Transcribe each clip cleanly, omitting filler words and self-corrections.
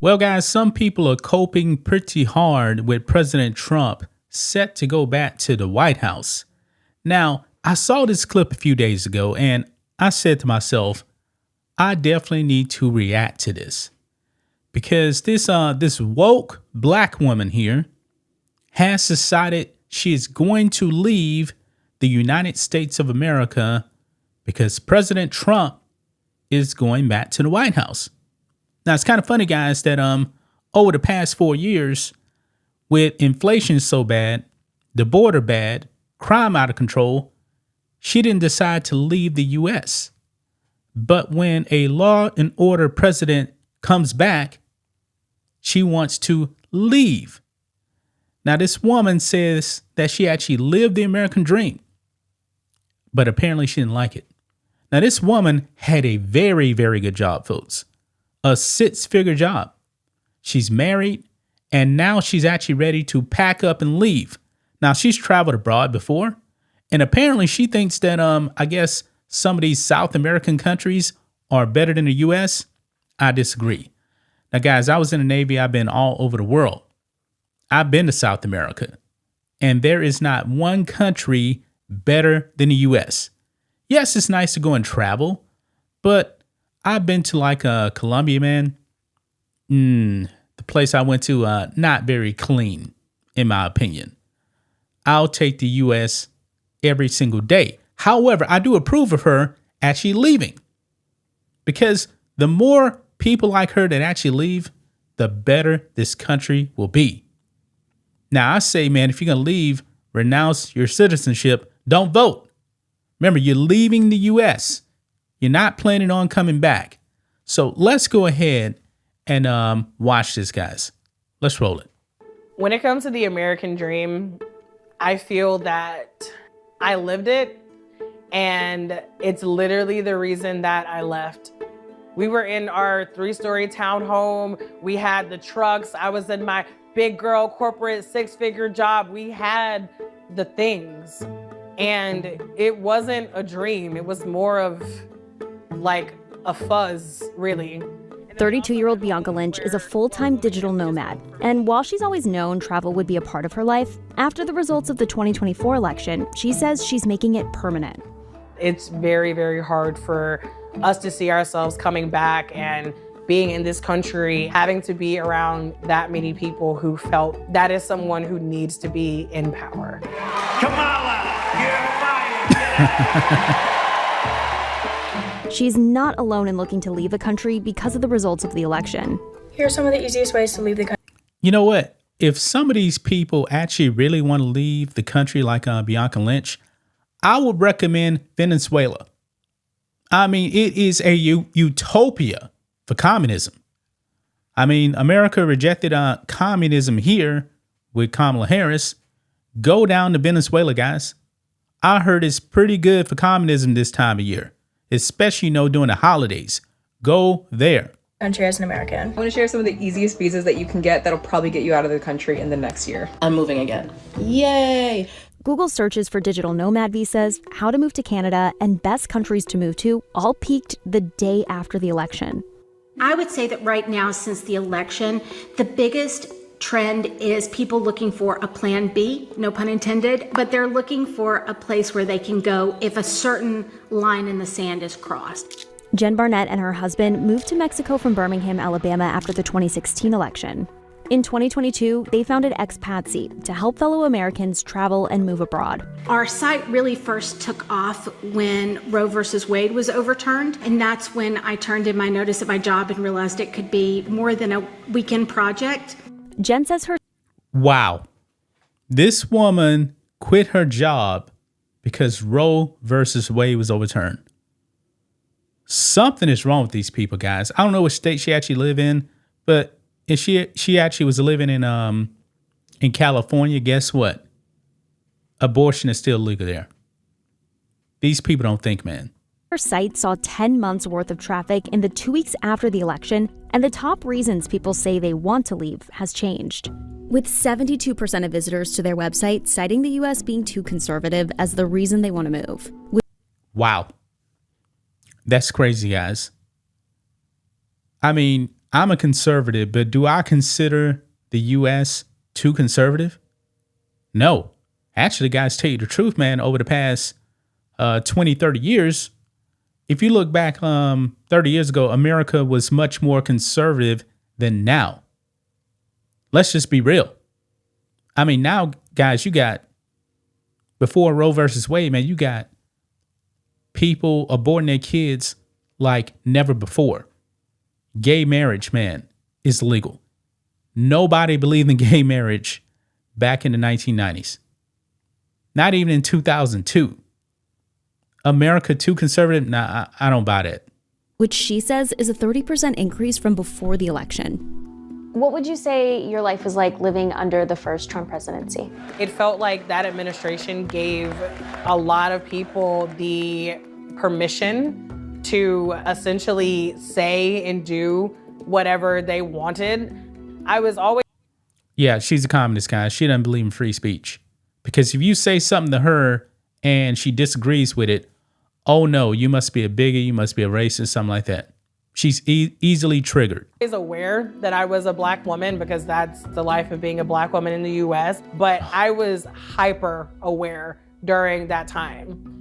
Well, guys, some people are coping pretty hard with President Trump set to go back to the White House. Now, I saw this clip a few days ago and I said to myself, I definitely need to react to this because this woke black woman here has decided she is going to leave the United States of America because President Trump is going back to the White House. Now, it's kind of funny, guys, that over the past 4 years, with inflation so bad, the border bad, crime out of control, she didn't decide to leave the U.S. But when a law and order president comes back, she wants to leave. Now, this woman says that she actually lived the American dream, but apparently she didn't like it. Now, this woman had a very, very good job, folks. A 6-figure job. She's married, and now she's actually ready to pack up and leave. Now, she's traveled abroad before, and apparently she thinks that, I guess some of these South American countries are better than the U.S. I disagree. Now, guys, I was in the Navy. I've been all over the world. I've been to South America, and there is not one country better than the U.S. Yes, it's nice to go and travel, but I've been to like Colombia, man. The place I went to, not very clean, in my opinion. I'll take the U.S. every single day. However, I do approve of her actually leaving because the more people like her that actually leave, the better this country will be. Now, I say, man, if you're going to leave, renounce your citizenship, don't vote. Remember, you're leaving the U.S. You're not planning on coming back. So let's go ahead and watch this, guys. Let's roll it. When it comes to the American dream, I feel that I lived it, and it's literally the reason that I left. We were in our 3-story townhome. We had the trucks. I was in my big girl corporate 6-figure job. We had the things, and it wasn't a dream. It was more of like a fuzz, really. 32-year-old Bianca Lynch is a full-time digital nomad. And while she's always known travel would be a part of her life, after the results of the 2024 election, she says she's making it permanent. It's very, very hard for us to see ourselves coming back and being in this country, having to be around that many people who felt that is someone who needs to be in power. Kamala, you're fired. She's not alone in looking to leave the country because of the results of the election. Here are some of the easiest ways to leave the country. You know what? If some of these people actually really want to leave the country like Bianca Lynch, I would recommend Venezuela. I mean, it is a utopia for communism. I mean, America rejected communism here with Kamala Harris. Go down to Venezuela, guys. I heard it's pretty good for communism this time of year, especially, during the holidays. Go there. Country as an American. I want to share some of the easiest visas that you can get that'll probably get you out of the country in the next year. I'm moving again. Yay! Google searches for digital nomad visas, how to move to Canada, and best countries to move to all peaked the day after the election. I would say that right now, since the election, the biggest trend is people looking for a plan B, no pun intended, but they're looking for a place where they can go if a certain line in the sand is crossed. Jen Barnett and her husband moved to Mexico from Birmingham, Alabama after the 2016 election. In 2022, they founded Expatsy to help fellow Americans travel and move abroad. Our site really first took off when Roe versus Wade was overturned, and that's when I turned in my notice at my job and realized it could be more than a weekend project. Jen says her... Wow. This woman quit her job because Roe versus Wade was overturned. Something is wrong with these people, guys. I don't know what state she actually live in, but if she actually was living in California, guess what? Abortion is still legal there. These people don't think, man. Her site saw 10 months worth of traffic in the 2 weeks after the election, and the top reasons people say they want to leave has changed. With 72% of visitors to their website citing the U.S. being too conservative as the reason they want to move. Wow. That's crazy, guys. I mean, I'm a conservative, but do I consider the U.S. too conservative? No. Actually, guys, tell you the truth, man, over the past 20, 30 years, if you look back 30 years ago, America was much more conservative than now. Let's just be real. I mean, now, guys, you got, before Roe versus Wade, man, you got people aborting their kids like never before. Gay marriage, man, is legal. Nobody believed in gay marriage back in the 1990s. Not even in 2002. America too conservative? Nah, I don't buy that. Which she says is a 30% increase from before the election. What would you say your life was like living under the first Trump presidency? It felt like that administration gave a lot of people the permission to essentially say and do whatever they wanted. I was always... Yeah, she's a communist, guy. She doesn't believe in free speech. Because if you say something to her and she disagrees with it, oh no, you must be a bigot, you must be a racist, something like that. She's easily triggered. I was aware that I was a black woman because that's the life of being a black woman in the US, but I was hyper aware during that time.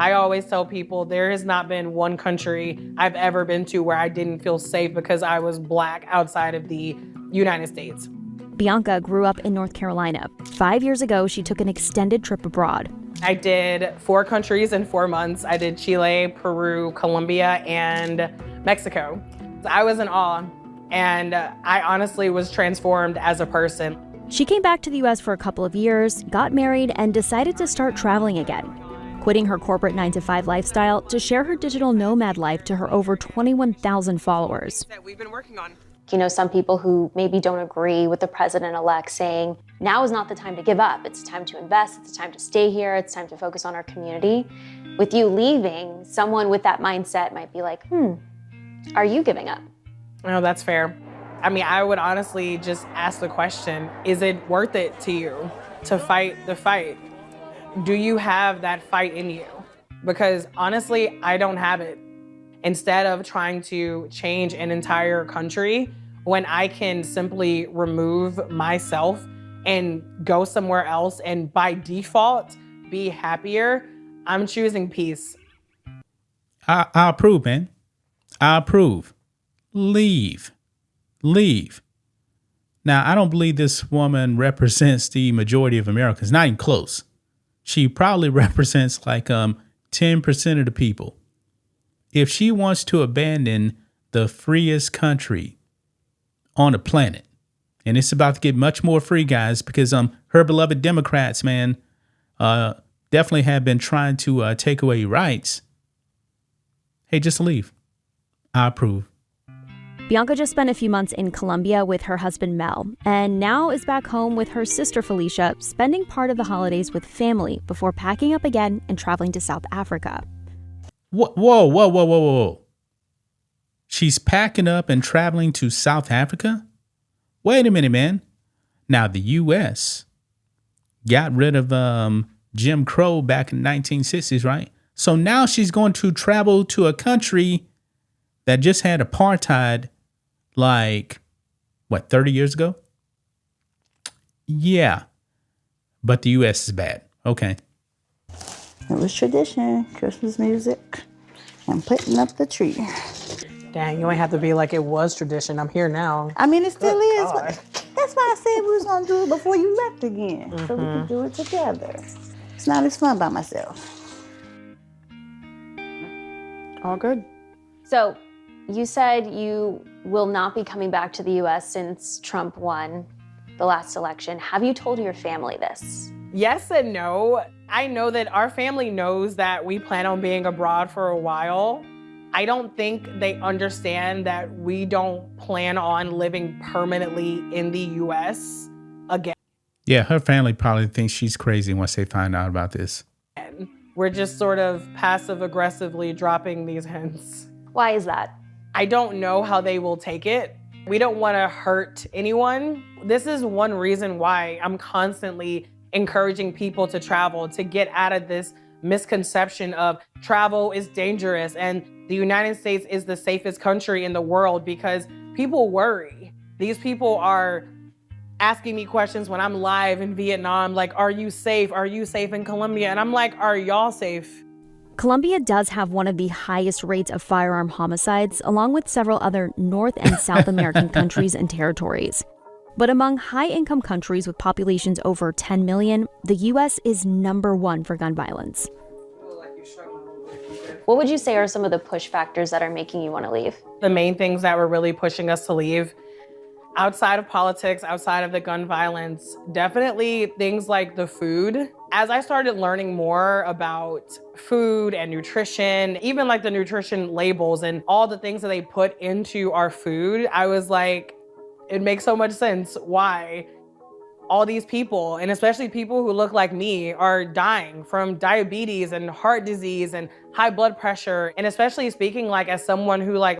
I always tell people there has not been one country I've ever been to where I didn't feel safe because I was black outside of the United States. Bianca grew up in North Carolina. 5 years ago, she took an extended trip abroad. I did 4 countries in 4 months. I did Chile, Peru, Colombia, and Mexico. I was in awe, and I honestly was transformed as a person. She came back to the US for a couple of years, got married, and decided to start traveling again, quitting her corporate 9-to-5 lifestyle to share her digital nomad life to her over 21,000 followers. That we've been working on. You know, some people who maybe don't agree with the president-elect saying, now is not the time to give up. It's time to invest. It's time to stay here. It's time to focus on our community. With you leaving, someone with that mindset might be like, are you giving up? No, that's fair. I mean, I would honestly just ask the question, is it worth it to you to fight the fight? Do you have that fight in you? Because honestly, I don't have it. Instead of trying to change an entire country, when I can simply remove myself and go somewhere else and by default be happier, I'm choosing peace. I approve, man. I approve. Leave. Now, I don't believe this woman represents the majority of Americans, not even close. She probably represents like 10% of the people. If she wants to abandon the freest country on the planet, and it's about to get much more free, guys, because her beloved Democrats, man, definitely have been trying to take away rights. Hey, just leave. I approve. Bianca just spent a few months in Colombia with her husband Mel, and now is back home with her sister Felicia, spending part of the holidays with family before packing up again and traveling to South Africa. Whoa. She's packing up and traveling to South Africa? Wait a minute, man. Now, the U.S. got rid of Jim Crow back in the 1960s, right? So now she's going to travel to a country that just had apartheid 30 years ago? Yeah. But the U.S. is bad. Okay. It was tradition, Christmas music, and putting up the tree. Dang, you ain't have to be like it was tradition. I'm here now. I mean, it still is. But that's why I said we was going to do it before you left again, so we could do it together. It's not as fun by myself. All good. So you said you will not be coming back to the U.S. since Trump won the last election. Have you told your family this? Yes and no. I know that our family knows that we plan on being abroad for a while. I don't think they understand that we don't plan on living permanently in the U.S. again. Yeah, her family probably thinks she's crazy once they find out about this. We're just sort of passive aggressively dropping these hints. Why is that? I don't know how they will take it. We don't want to hurt anyone. This is one reason why I'm constantly encouraging people to travel, to get out of this misconception of travel is dangerous and the United States is the safest country in the world, because people worry. These people are asking me questions when I'm live in Vietnam, like, are you safe? Are you safe in Colombia? And I'm like, are y'all safe? Colombia does have one of the highest rates of firearm homicides, along with several other North and South American countries and territories. But among high-income countries with populations over 10 million, the U.S. is #1 for gun violence. What would you say are some of the push factors that are making you want to leave? The main things that were really pushing us to leave, outside of politics, outside of the gun violence, definitely things like the food. As I started learning more about food and nutrition, even like the nutrition labels and all the things that they put into our food, I was like, it makes so much sense why all these people, and especially people who look like me, are dying from diabetes and heart disease and high blood pressure. And especially speaking like as someone who like...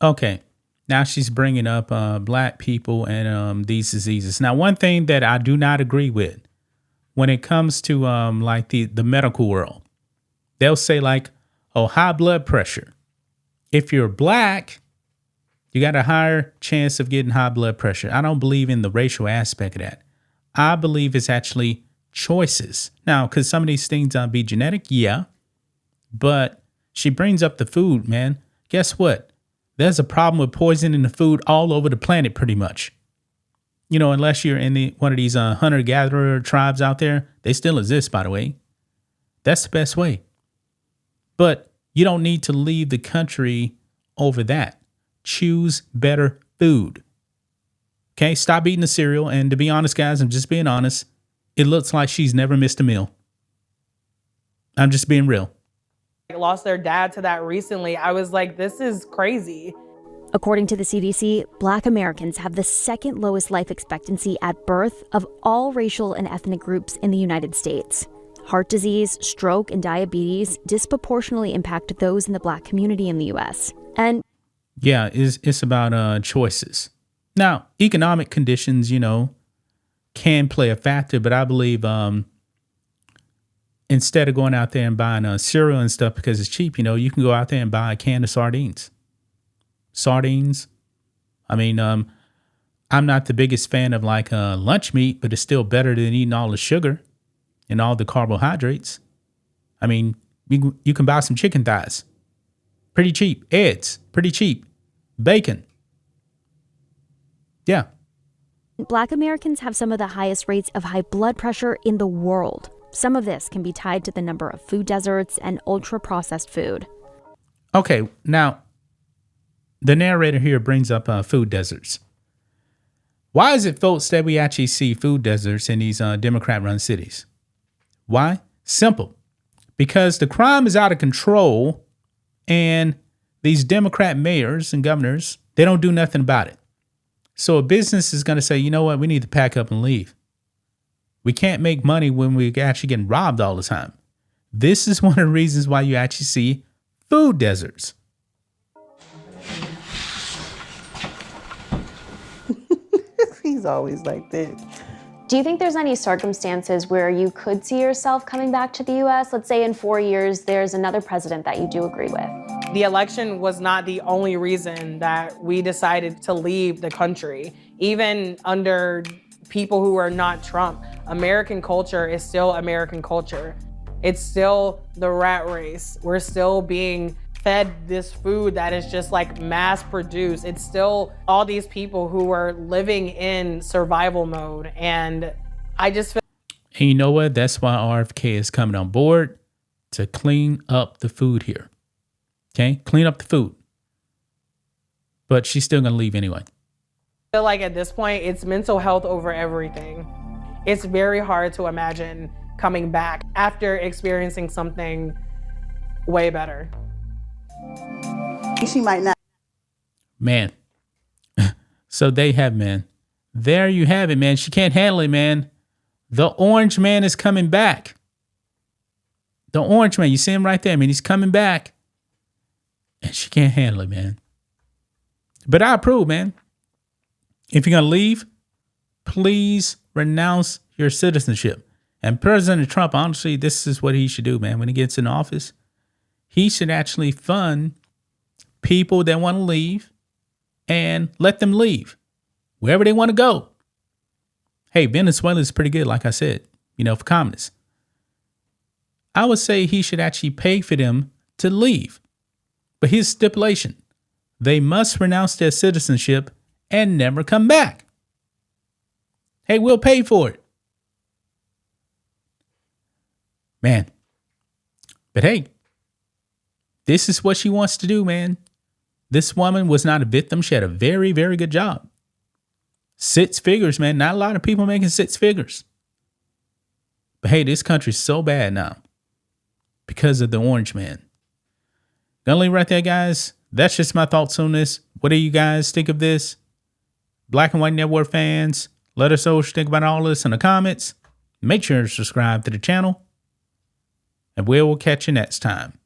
Okay, now she's bringing up black people and these diseases. Now, one thing that I do not agree with when it comes to like the medical world, they'll say like, oh, high blood pressure. If you're black, you got a higher chance of getting high blood pressure. I don't believe in the racial aspect of that. I believe it's actually choices. Now, could some of these things be genetic? Yeah. But she brings up the food, man. Guess what? There's a problem with poison in the food all over the planet, pretty much. You know, unless you're in one of these hunter-gatherer tribes out there. They still exist, by the way. That's the best way. But you don't need to leave the country over that. Choose better food. Okay, stop eating the cereal. And to be honest, guys, I'm just being honest. It looks like she's never missed a meal. I'm just being real. Lost their dad to that recently. I was like, this is crazy. According to the CDC, Black Americans have the second lowest life expectancy at birth of all racial and ethnic groups in the United States. Heart disease, stroke, and diabetes disproportionately impact those in the Black community in the U.S. And yeah, it's about choices. Now, economic conditions, you know, can play a factor, but I believe instead of going out there and buying cereal and stuff because it's cheap, you know, you can go out there and buy a can of sardines. Sardines. I mean, I'm not the biggest fan of like lunch meat, but it's still better than eating all the sugar and all the carbohydrates. I mean, you can buy some chicken thighs. Pretty cheap. Eggs. Pretty cheap. Bacon. Yeah. Black Americans have some of the highest rates of high blood pressure in the world. Some of this can be tied to the number of food deserts and ultra-processed food. Okay, now, the narrator here brings up food deserts. Why is it, folks, that we actually see food deserts in these Democrat-run cities? Why? Simple. Because the crime is out of control and these Democrat mayors and governors, they don't do nothing about it. So a business is going to say, you know what, we need to pack up and leave. We can't make money when we're actually getting robbed all the time. This is one of the reasons why you actually see food deserts. He's always like that. Do you think there's any circumstances where you could see yourself coming back to the U.S.? Let's say in 4 years, there's another president that you do agree with. The election was not the only reason that we decided to leave the country. Even under people who are not Trump, American culture is still American culture. It's still the rat race. We're still being fed this food that is just like mass produced. It's still all these people who are living in survival mode. And I just feel. And you know what? That's why RFK is coming on board to clean up the food here. Okay? Clean up the food. But she's still going to leave anyway. I feel like at this point, it's mental health over everything. It's very hard to imagine coming back after experiencing something way better. She might not. Man. So they have, man. There you have it, man. She can't handle it, man. The orange man is coming back. The orange man, you see him right there, man. He's coming back. And she can't handle it, man. But I approve, man. If you're going to leave, please renounce your citizenship. And President Trump, honestly, this is what he should do, man. When he gets in office, he should actually fund people that want to leave and let them leave wherever they want to go. Hey, Venezuela is pretty good, like I said, for communists. I would say he should actually pay for them to leave. But here's stipulation. They must renounce their citizenship and never come back. Hey, we'll pay for it. Man. But hey, this is what she wants to do, man. This woman was not a victim. She had a very, very good job. 6 figures, man. Not a lot of people making 6 figures. But hey, this country's so bad now because of the orange man. Gonna leave right there, guys. That's just my thoughts on this. What do you guys think of this? Black and White Network fans, let us know what you think about all this in the comments. Make sure to subscribe to the channel. And we will catch you next time.